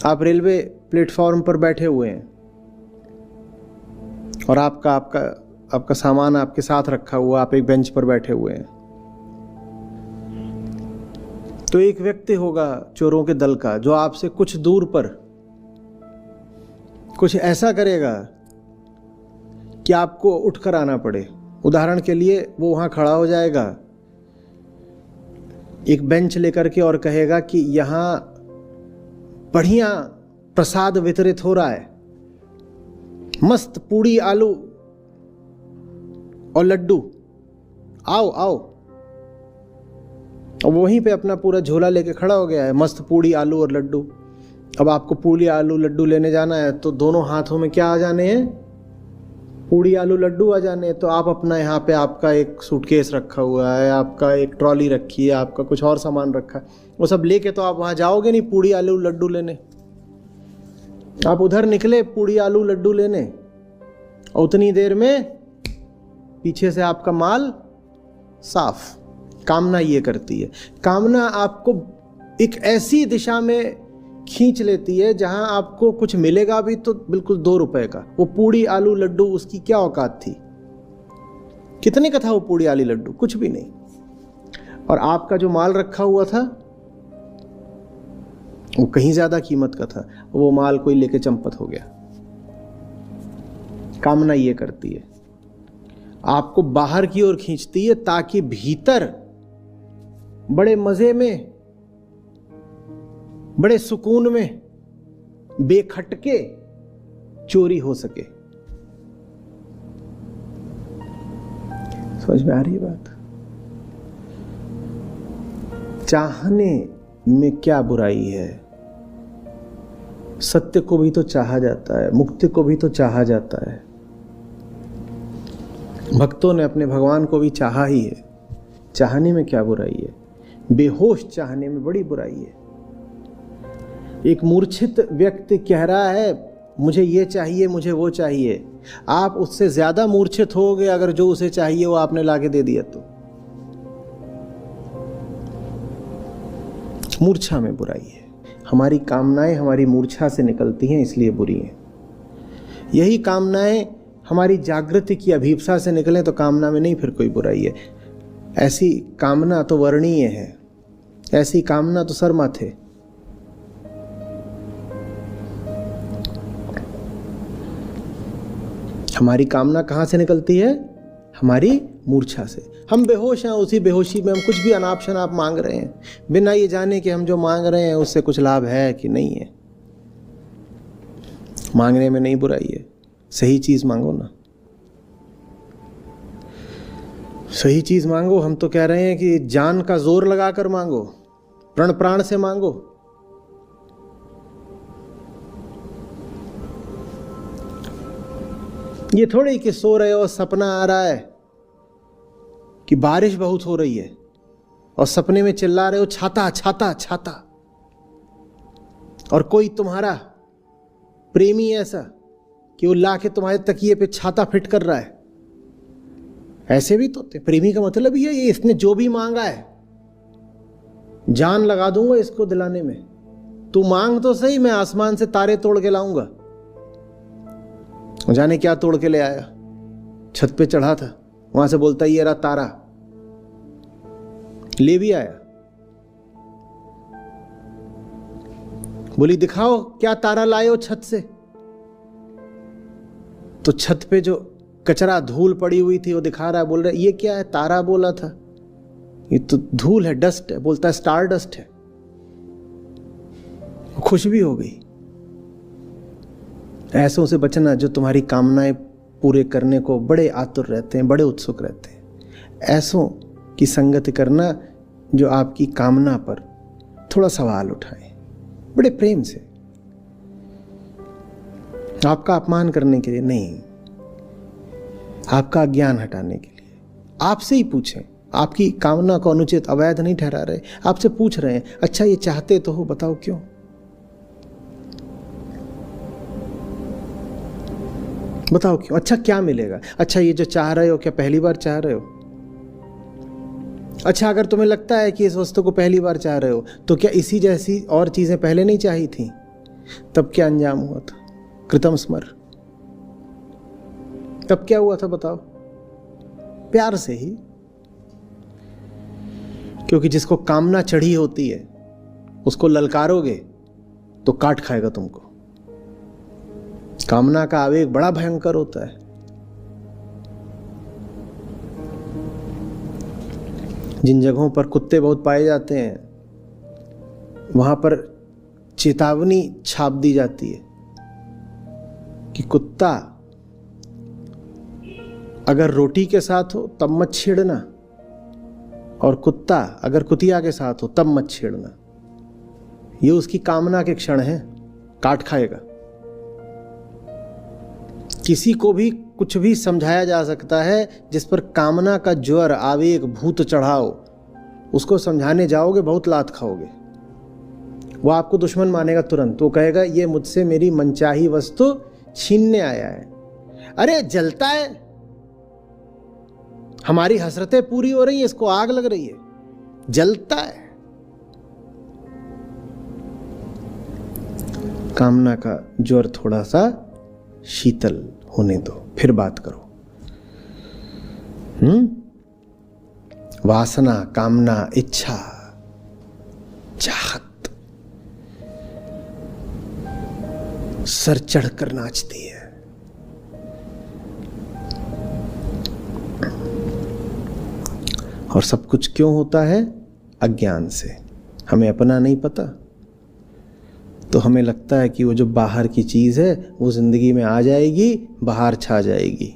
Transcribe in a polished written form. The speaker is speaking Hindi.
आप रेलवे प्लेटफॉर्म पर बैठे हुए हैं और आपका सामान आपके साथ रखा हुआ, आप एक बेंच पर बैठे हुए हैं। तो एक व्यक्ति होगा चोरों के दल का जो आपसे कुछ दूर पर कुछ ऐसा करेगा कि आपको उठकर आना पड़े। उदाहरण के लिए वो वहां खड़ा हो जाएगा एक बेंच लेकर के और कहेगा कि यहां बढ़िया प्रसाद वितरित हो रहा है, मस्त पूड़ी आलू और लड्डू, आओ आओ। और वहीं पे अपना पूरा झोला लेके खड़ा हो गया है, मस्त पूड़ी आलू और लड्डू। अब आपको पूड़ी आलू लड्डू लेने जाना है तो दोनों हाथों में क्या आ जाने हैं? पूड़ी आलू लड्डू आ जाने। तो आप अपना यहाँ पे आपका एक सूटकेस रखा हुआ है, आपका एक ट्रॉली रखी है, आपका कुछ और सामान रखा है, वो सब लेके तो आप वहाँ जाओगे नहीं पूड़ी आलू लड्डू लेने। आप उधर निकले पूड़ी आलू लड्डू लेने और उतनी देर में पीछे से आपका माल साफ। कामना ये करती है, कामना आपको एक ऐसी दिशा में खींच लेती है जहां आपको कुछ मिलेगा भी तो बिल्कुल 2 रुपए का। वो पूड़ी आलू लड्डू, उसकी क्या औकात थी? कितने का था वो पूड़ी आलू लड्डू? कुछ भी नहीं। और आपका जो माल रखा हुआ था वो कहीं ज्यादा कीमत का था, वो माल कोई लेके चंपत हो गया। कामना ये करती है, आपको बाहर की ओर खींचती है ताकि भीतर बड़े मजे में, बड़े सुकून में, बेखटके चोरी हो सके। समझ में आ रही है बात? चाहने में क्या बुराई है? सत्य को भी तो चाहा जाता है, मुक्ति को भी तो चाहा जाता है। भक्तों ने अपने भगवान को भी चाहा ही है। चाहने में क्या बुराई है? बेहोश चाहने में बड़ी बुराई है। एक मूर्छित व्यक्ति कह रहा है मुझे ये चाहिए, मुझे वो चाहिए। आप उससे ज्यादा मूर्छित होगे अगर जो उसे चाहिए वो आपने लाके दे दिया तो। मूर्छा में बुराई है। हमारी कामनाएं हमारी मूर्छा से निकलती हैं, इसलिए बुरी हैं। यही कामनाएं हमारी जागृति की अभीप्सा से निकलें तो कामना में नहीं फिर कोई बुराई है। ऐसी कामना तो वर्णीय है, ऐसी कामना तो सर माथे। हमारी कामना कहां से निकलती है? हमारी मूर्छा से। हम बेहोश हैं, उसी बेहोशी में हम कुछ भी अनाप शनाप मांग रहे हैं बिना ये जाने कि हम जो मांग रहे हैं उससे कुछ लाभ है कि नहीं है। मांगने में नहीं बुराई है, सही चीज मांगो ना, सही चीज मांगो। हम तो कह रहे हैं कि जान का जोर लगाकर मांगो, प्रण प्राण से मांगो। ये थोड़ी कि सो रहे हो सपना आ रहा है कि बारिश बहुत हो रही है और सपने में चिल्ला रहे हो छाता छाता छाता, और कोई तुम्हारा प्रेमी ऐसा कि वो लाके तुम्हारे तकिए पे छाता फिट कर रहा है। ऐसे भी तो होते। प्रेमी का मतलब ये इसने जो भी मांगा है जान लगा दूंगा इसको दिलाने में। तू मांग तो सही, मैं आसमान से तारे तोड़ के लाऊंगा। जाने क्या तोड़ के ले आया। छत पे चढ़ा था, वहां से बोलता ये रहा तारा, ले भी आया। बोली दिखाओ क्या तारा लाए हो छत से। तो छत पे जो कचरा धूल पड़ी हुई थी वो दिखा रहा है, बोल रहा है ये क्या है? तारा बोला था, ये तो धूल है, डस्ट है। बोलता है स्टार डस्ट है। खुश भी हो गई। ऐसों से बचना जो तुम्हारी कामनाएं पूरे करने को बड़े आतुर रहते हैं, बड़े उत्सुक रहते हैं। ऐसों की संगति करना जो आपकी कामना पर थोड़ा सवाल उठाए, बड़े प्रेम से, आपका अपमान करने के लिए नहीं, आपका ज्ञान हटाने के लिए। आपसे ही पूछें, आपकी कामना को अनुचित अवैध नहीं ठहरा रहे, आपसे पूछ रहे हैं अच्छा ये चाहते तो हो, बताओ क्यों? बताओ क्यों? अच्छा क्या मिलेगा? अच्छा ये जो चाह रहे हो क्या पहली बार चाह रहे हो? अच्छा अगर तुम्हें लगता है कि इस वस्तु को पहली बार चाह रहे हो तो क्या इसी जैसी और चीजें पहले नहीं चाही थी? तब क्या अंजाम हुआ था? कृतम स्मर। तब क्या हुआ था बताओ? प्यार से ही। क्योंकि जिसको कामना चढ़ी होती है उसको ललकारोगे तो काट खाएगा तुमको। कामना का आवेग बड़ा भयंकर होता है। जिन जगहों पर कुत्ते बहुत पाए जाते हैं वहां पर चेतावनी छाप दी जाती है कि कुत्ता अगर रोटी के साथ हो तब मत छेड़ना, और कुत्ता अगर कुतिया के साथ हो तब मत छेड़ना। ये उसकी कामना के क्षण हैं, काट खाएगा। किसी को भी कुछ भी समझाया जा सकता है जिस पर कामना का ज्वर, आवेग, भूत चढ़ाओ, उसको समझाने जाओगे बहुत लात खाओगे। वो आपको दुश्मन मानेगा तुरंत। वो कहेगा ये मुझसे मेरी मनचाही वस्तु छीनने आया है। अरे जलता है, हमारी हसरतें पूरी हो रही हैं, इसको आग लग रही है, जलता है। कामना का ज्वर थोड़ा सा शीतल होने दो, फिर बात करो। वासना, कामना, इच्छा, चाहत सर चढ़कर नाचती है। और सब कुछ क्यों होता है? अज्ञान से। हमें अपना नहीं पता, तो हमें लगता है कि वो जो बाहर की चीज़ है वो ज़िंदगी में आ जाएगी, बाहर छा जाएगी।